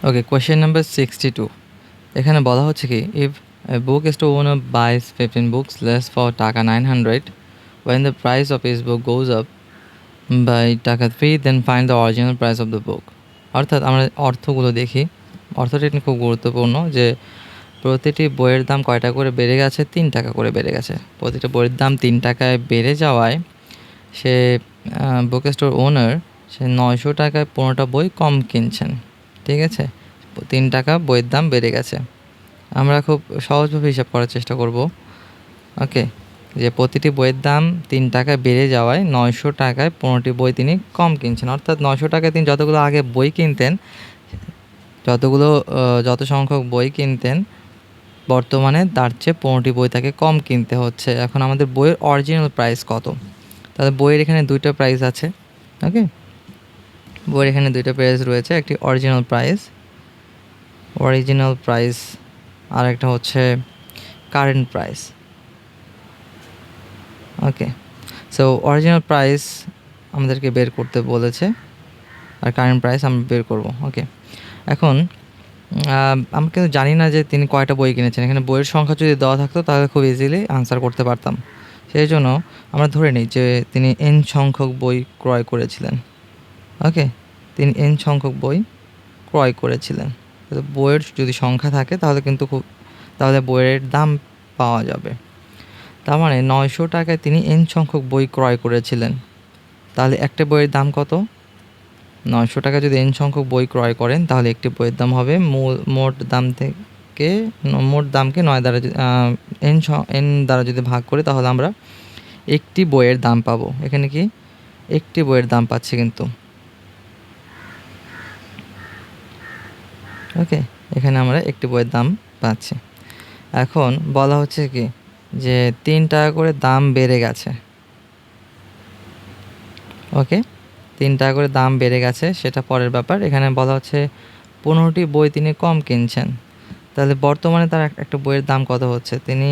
ওকে, question number 62 এখানে বলা হচ্ছে কি, if a book store owner buys 15 books less for টাকা 900 when the price of his book goes up by টাকা 3, then find the original price of the book. অর্থাৎ আমরা অর্থগুলো দেখি। অর্থটা কিন্তু খুব গুরুত্বপূর্ণ যে প্রতিটি বইয়ের দাম কয়টা করে বেড়ে গেছে? 3 টাকা করে বেড়ে গেছে। প্রতিটা বইয়ের দাম 3 টাকায় বেড়ে যাওয়ায় সে বুক স্টোর ওনার সে 900 টাকায় 15টা বই কম কিনছেন। ঠিক আছে, 3 টাকা বইয়ের দাম বেড়ে গেছে। আমরা খুব সহজভাবে হিসাব করার চেষ্টা করব। ওকে, যে প্রতিটি বইয়ের দাম 3 টাকা বেড়ে যাওয়ায় 900 টাকায় 15টি বই তিনি কম কিনছেন। অর্থাৎ 900 টাকায় তিনি যতগুলো আগে বই কিনতেন, যত সংখ্যক বই কিনতেন, বর্তমানে তার চেয়ে 15টি বই তাকে কম কিনতে হচ্ছে। এখন আমাদের বইয়ের অরিজিনাল প্রাইস কত? তাহলে বইয়ের এখানে দুইটা প্রাইস আছে। ওকে, বইয়ের এখানে দুইটা প্রাইস রয়েছে, একটি অরিজিনাল প্রাইস আর একটা হচ্ছে কারেন্ট প্রাইস। ওকে, সো অরিজিনাল প্রাইস আমাদেরকে বের করতে বলেছে আর কারেন্ট প্রাইস আমরা বের করব। ওকে, এখন আমরা কিন্তু জানি না যে তিনি কয়টা বই কিনেছেন। এখানে বইয়ের সংখ্যা যদি দেওয়া থাকতো তাহলে খুব ইজিলি আনসার করতে পারতাম। সেই জন্য আমরা ধরে নিই যে তিনি n সংখ্যক বই ক্রয় করেছিলেন। ওকে, তিনি n সংখ্যক বই ক্রয় করেছিলেন। তো বইয়ের যদি সংখ্যা থাকে তাহলে বইয়ের দাম পাওয়া যাবে। তার মানে 900 টাকায় তিনি n সংখ্যক বই ক্রয় করেছিলেন। তাহলে একটা বইয়ের দাম কত? 900 টাকা যদি n সংখ্যক বই ক্রয় করেন তাহলে একটি বইয়ের দাম হবে মোট দামকে 9 দ্বারা n দ্বারা যদি ভাগ করি তাহলে আমরা একটি বইয়ের দাম পাবো। এখানে কি একটি বইয়ের দাম পাচ্ছি কিন্তু। ওকে, এখানে আমরা একটি বইয়ের দাম পাচ্ছি। এখন বলা হচ্ছে কি যে 3 টাকা করে দাম বেড়ে গেছে। ওকে, 3 টাকা করে দাম বেড়ে গেছে, সেটা পরের ব্যাপার। এখানে বলা হচ্ছে 15টি বই তিনি কম কিনছেন। তাহলে বর্তমানে তার একটা বইয়ের দাম কত হচ্ছে? তিনি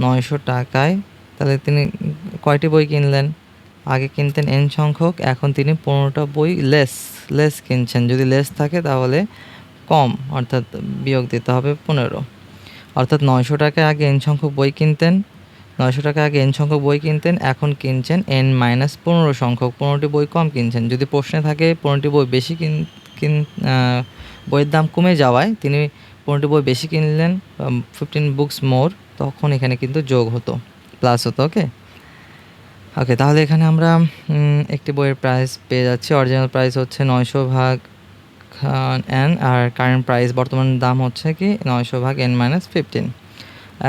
900 টাকায় তাহলে তিনি কয়টি বই কিনলেন? আগে কিনতেন n সংখ্যক, এখন তিনি 15টা বই লেস কিনছেন। যদি লেস থাকে তাহলে কম, অর্থাৎ বিয়োগ দিতে হবে 15। অর্থাৎ 900 টাকায় আগে n সংখ্যক বই কিনতেন, 900 টাকায় আগে n সংখ্যক বই কিনতেন, এখন কিনছেন n-15 সংখ্যক, 15টি বই কম কিনছেন। যদি প্রশ্নে থাকে 15টি বই বেশি বইয়ের দাম কমে যাওয়ায় তিনি 15টি বই বেশি কিনলেন, 15 বুকস মোর, তখন এখানে কিন্তু যোগ হতো, প্লাস হতো। ওকে, তাহলে এখানে আমরা একটি বইয়ের প্রাইস পেয়ে যাচ্ছি। অরিজিনাল প্রাইস হচ্ছে 900 ভাগ n, আর কারেন্ট প্রাইস বর্তমান দাম হচ্ছে কি 900 ভাগ n-15।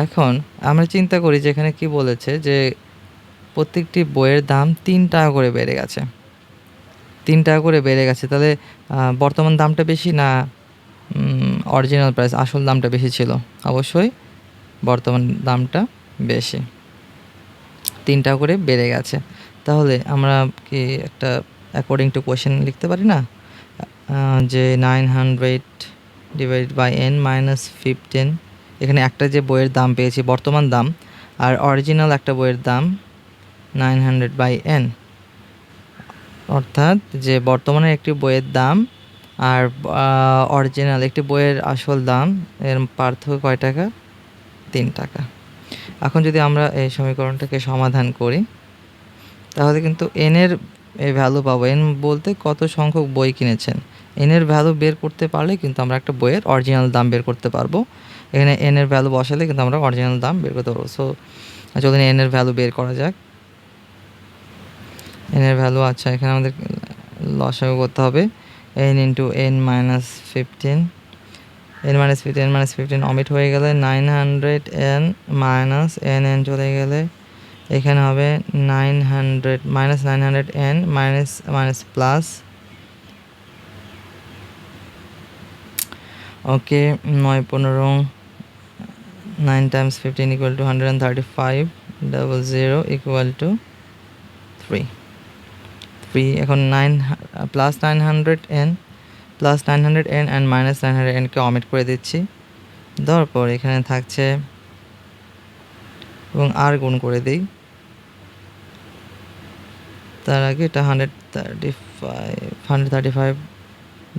এখন আমরা চিন্তা করি যে এখানে কি বলেছে যে প্রত্যেকটি বইয়ের দাম 3 টাকা করে বেড়ে গেছে। 3 টাকা করে বেড়ে গেছে, তাহলে বর্তমান দামটা বেশি না অরিজিনাল প্রাইস আসল দামটা বেশি ছিল? অবশ্যই বর্তমান দামটা বেশি, 3 টাকা করে বেড়ে গেছে। তাহলে আমরা কি একটা অ্যাকর্ডিং টু কোয়েশ্চেন লিখতে পারি না যে 900 ডিভাইড বাই n-15, এখানে একটা যে বইয়ের দাম পেয়েছি বর্তমান দাম, আর অরিজিনাল একটা বইয়ের দাম 900/n, অর্থাৎ যে বর্তমানে একটি বইয়ের দাম আর অরিজিনাল একটি বইয়ের আসল দাম এর পার্থক্য কয় টাকা? 3 টাকা। এখন যদি আমরা এই সমীকরণটাকে সমাধান করি তাহলে কিন্তু n এর ভ্যালু পাবো। n বলতে কত সংখ্যক বই কিনেছেন। n এর ভ্যালু বের করতে পারলে কিন্তু আমরা একটা বইয়ের অরিজিনাল দাম বের করতে পারবো। এখানে n এর ভ্যালু বসালে কিন্তু আমরা অরিজিনাল দাম বের করতে পারবো। সো চলুন n এর ভ্যালু বের করা যাক। n এর ভ্যালু, আচ্ছা, এখানে আমাদের লসাগু করতে হবে। n into n-15, n-15 omit হয়ে গেলে 900n মাইনাস n চলে গেলে এখানে হবে 900 minus 900n minus plus. Okay, 9-15, 9 times 15 equal to 135, 0 equal to 3। এখন 9 প্লাস 900n অ্যান্ড মাইনাস 900nকে অমিট করে দিচ্ছি। দেওয়ার পর এখানে থাকছে এবং আর গুণ করে দিই। তার আগে এটা 135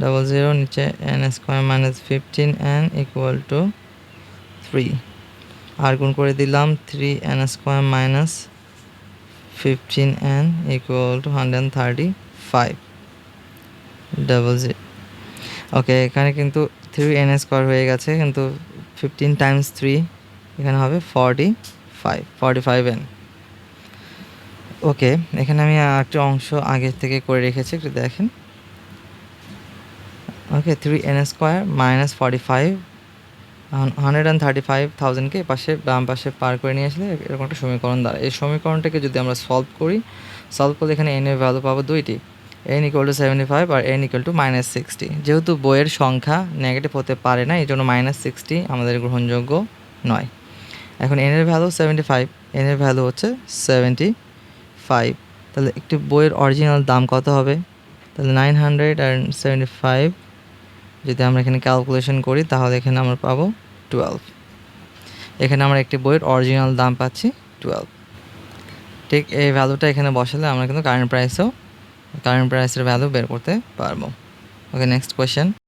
00 নিচে n square minus 15n equal to 3, আর গুণ করে দিলাম 3n square minus 15n equal to 135 00। ওকে, এখানে কিন্তু 3n স্কোয়ার হয়ে গেছে, কিন্তু 15 টাইমস 3 এখানে হবে 45n। ওকে, এখানে আমি একটা অংশ আগের থেকে করে রেখেছি, একটু দেখেন। ওকে, 3n স্কোয়ার মাইনাস 45 135,000কে পাশে বাম পাশে পার করে নিয়ে আসলে এরকম একটা সমীকরণ দাঁড়ায়। এই সমীকরণটাকে যদি আমরা সলভ করলে এখানে n এর ভ্যালু পাবো দুইটি, n ইকুয়াল টু 75 আর n ইকুয়াল টু -60। যেহেতু বইয়ের সংখ্যা নেগেটিভ হতে পারে না, এই জন্য -60 আমাদের গ্রহণযোগ্য নয়। এখন n এর ভ্যালু 75, n এর ভ্যালু হচ্ছে 75, তাহলে একটি বইয়ের অরিজিনাল দাম কত হবে? তাহলে 975 যদি আমরা এখানে ক্যালকুলেশন করি তাহলে এখানে আমরা পাবো 12। এখানে আমরা একটি বইয়ের অরিজিনাল দাম পাচ্ছি 12। ঠিক এই ভ্যালুটা এখানে বসালে আমরা কিন্তু কারেন্ট প্রাইসের ভ্যালু বের করতে পারবো। ওকে, নেক্সট কোয়েশ্চেন।